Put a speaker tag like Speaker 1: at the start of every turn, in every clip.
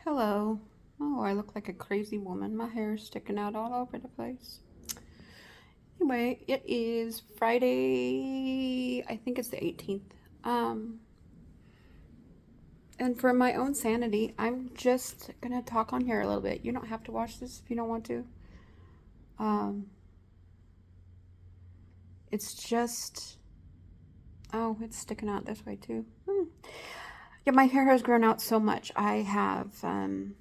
Speaker 1: Hello. Oh, I look like a crazy woman. My hair is sticking out all over the place. Anyway, it is Friday. I think it's the 18th. Um, and for my own sanity, I'm just gonna talk on here a little bit. You don't have to watch this if you don't want to. Um, it's just, oh, it's sticking out this way too. Yeah, my hair has grown out so much. I have, when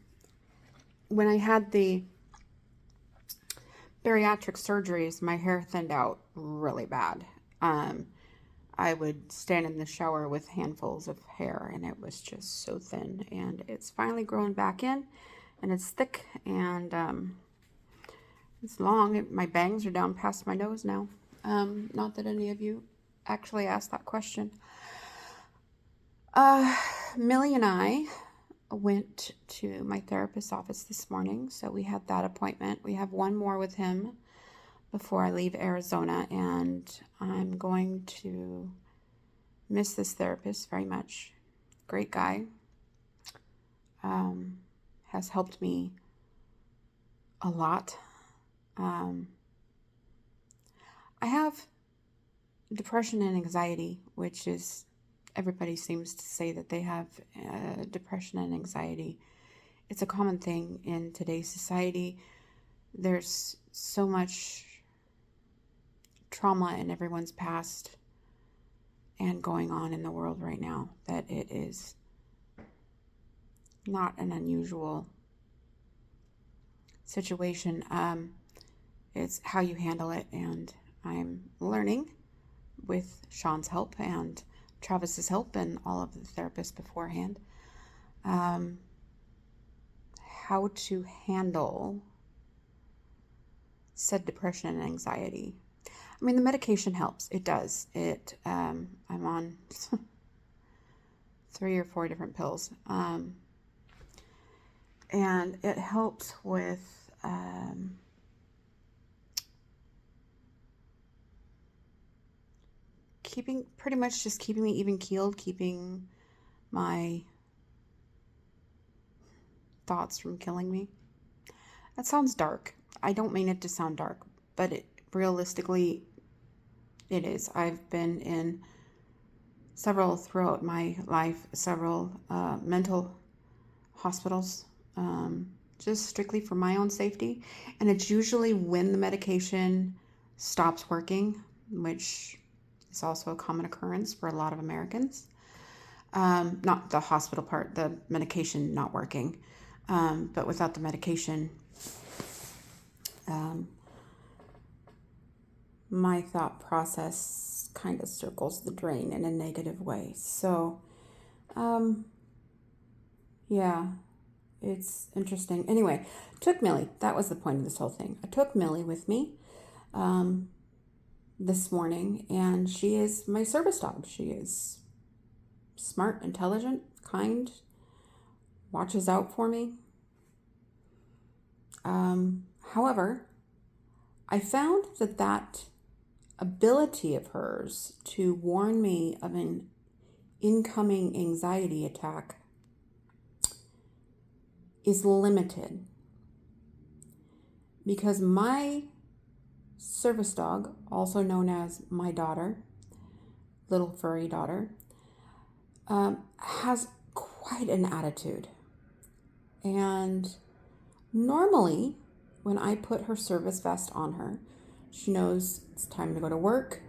Speaker 1: I had the bariatric surgeries, my hair thinned out really bad. Um, I would stand in the shower with handfuls of hair, and it was just so thin. And it's finally growing back in, and it's thick, and it's long. My bangs are down past my nose now. Not that any of you actually asked that question. Uh, Millie and I went to my therapist's office this morning, so we had that appointment. We have one more with him before I leave Arizona, and I'm going to miss this therapist very much. Great guy. Has helped me a lot. I have depression and anxiety, which is, everybody seems to say that they have depression and anxiety. It's a common thing in today's society. There's so much trauma in everyone's past and going on in the world right now that it is not an unusual situation. It's how you handle it, and I'm learning with Sean's help and Travis's help and all of the therapists beforehand how to handle said depression and anxiety. I mean, the medication helps. It does. I'm on 3 or 4 different pills, and it helps with pretty much just keeping me even keeled, keeping my thoughts from killing me. That sounds dark. I don't mean it to sound dark, but realistically, it is. I've been in throughout my life, several mental hospitals, just strictly for my own safety. And it's usually when the medication stops working, which is also a common occurrence for a lot of Americans. Not the hospital part, the medication not working. But without the medication, my thought process kind of circles the drain in a negative way. So, yeah, it's interesting. Anyway, took Millie. That was the point of this whole thing. I took Millie with me this morning, and she is my service dog. She is smart, intelligent, kind, watches out for me. However, I found that ability of hers to warn me of an incoming anxiety attack is limited because my service dog, also known as my daughter, little furry daughter, has quite an attitude. And normally, when I put her service vest on her, she knows it's time to go to work.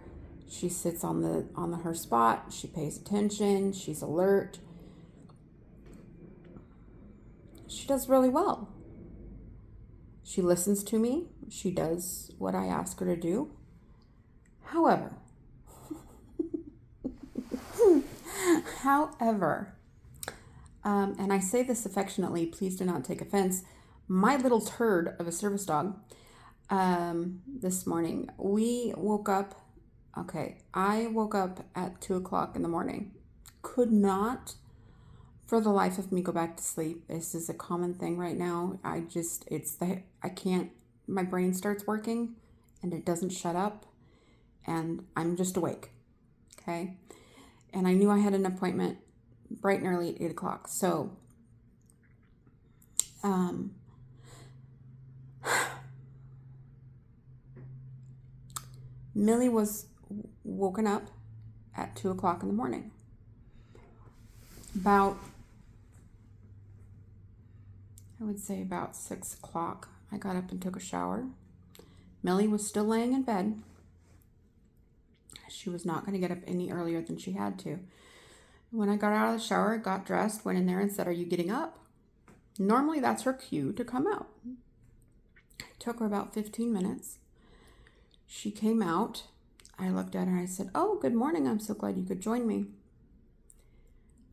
Speaker 1: She sits on her spot. She pays attention. She's alert. She does really well. She listens to me. She does what I ask her to do. However, and I say this affectionately, please do not take offense, my little turd of a service dog, this morning, I woke up at 2 o'clock in the morning. Could not, for the life of me, go back to sleep. This is a common thing right now. I can't, my brain starts working and it doesn't shut up, and I'm just awake. Okay. And I knew I had an appointment bright and early at 8 o'clock. So Um, Millie was woken up at 2 o'clock in the morning. About, I would say about 6 o'clock, I got up and took a shower. Millie was still laying in bed. She was not going to get up any earlier than she had to. When I got out of the shower, got dressed, went in there and said, "Are you getting up?" Normally that's her cue to come out. It took her about 15 minutes. She came out. I looked at her and I said, "Oh, good morning. I'm so glad you could join me."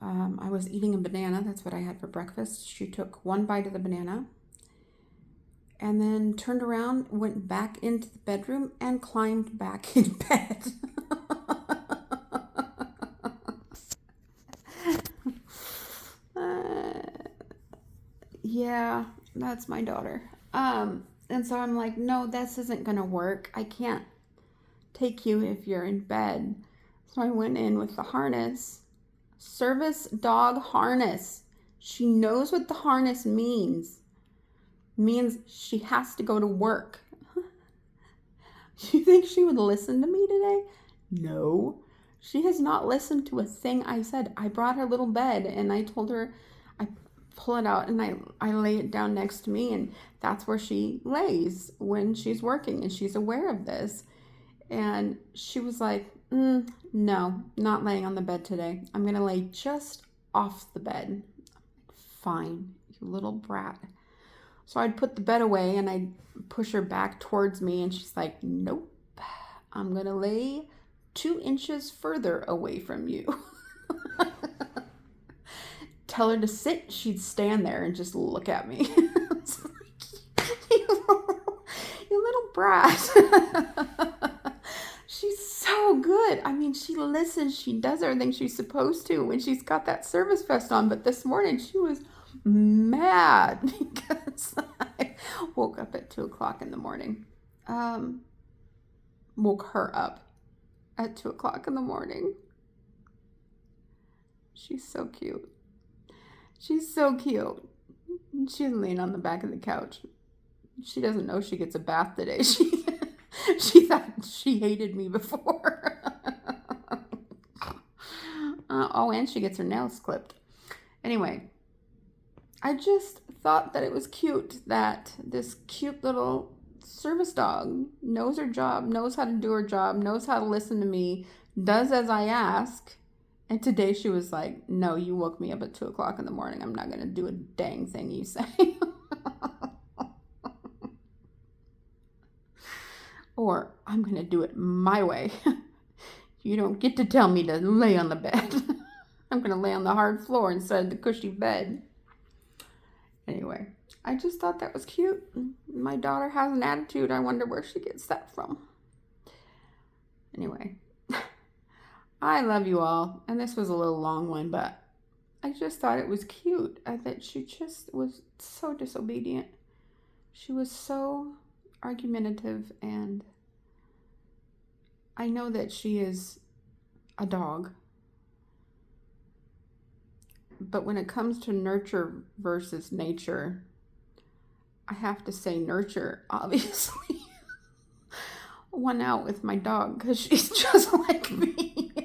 Speaker 1: I was eating a banana. That's what I had for breakfast. She took one bite of the banana and then turned around, went back into the bedroom and climbed back in bed. Yeah, that's my daughter. And so I'm like, no, this isn't gonna work. I can't take you if you're in bed. So I went in with the harness. Service dog harness. She knows what the harness means. Means she has to go to work. You think she would listen to me today? No. She has not listened to a thing I said. I brought her little bed and I told her, I pull it out and I lay it down next to me, and that's where she lays when she's working, and she's aware of this. And she was like, no, not laying on the bed today. I'm going to lay just off the bed. Fine, you little brat. So I'd put the bed away and I'd push her back towards me, and she's like, nope, I'm going to lay 2 inches further away from you. Tell her to sit, she'd stand there and just look at me. It's like, you little brat. She's so good. I mean, she listens. She does everything she's supposed to when she's got that service vest on. But this morning she was mad because I woke up at 2 o'clock in the morning. Woke her up at 2 o'clock in the morning. She's so cute. She's so cute. She's laying on the back of the couch. She doesn't know she gets a bath today. She thought she hated me before. And she gets her nails clipped. Anyway, I just thought that it was cute that this cute little service dog knows her job, knows how to do her job, knows how to listen to me, does as I ask. And today she was like, no, you woke me up at 2 o'clock in the morning. I'm not going to do a dang thing you say. Or I'm going to do it my way. You don't get to tell me to lay on the bed. I'm going to lay on the hard floor instead of the cushy bed. Anyway, I just thought that was cute. My daughter has an attitude. I wonder where she gets that from. Anyway, I love you all. And this was a little long one, but I just thought it was cute. I thought she just was so disobedient. She was so argumentative, and I know that she is a dog. But when it comes to nurture versus nature, I have to say nurture, obviously. Won out with my dog because she's just like me.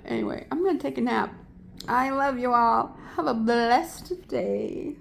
Speaker 1: Anyway, I'm going to take a nap. I love you all. Have a blessed day.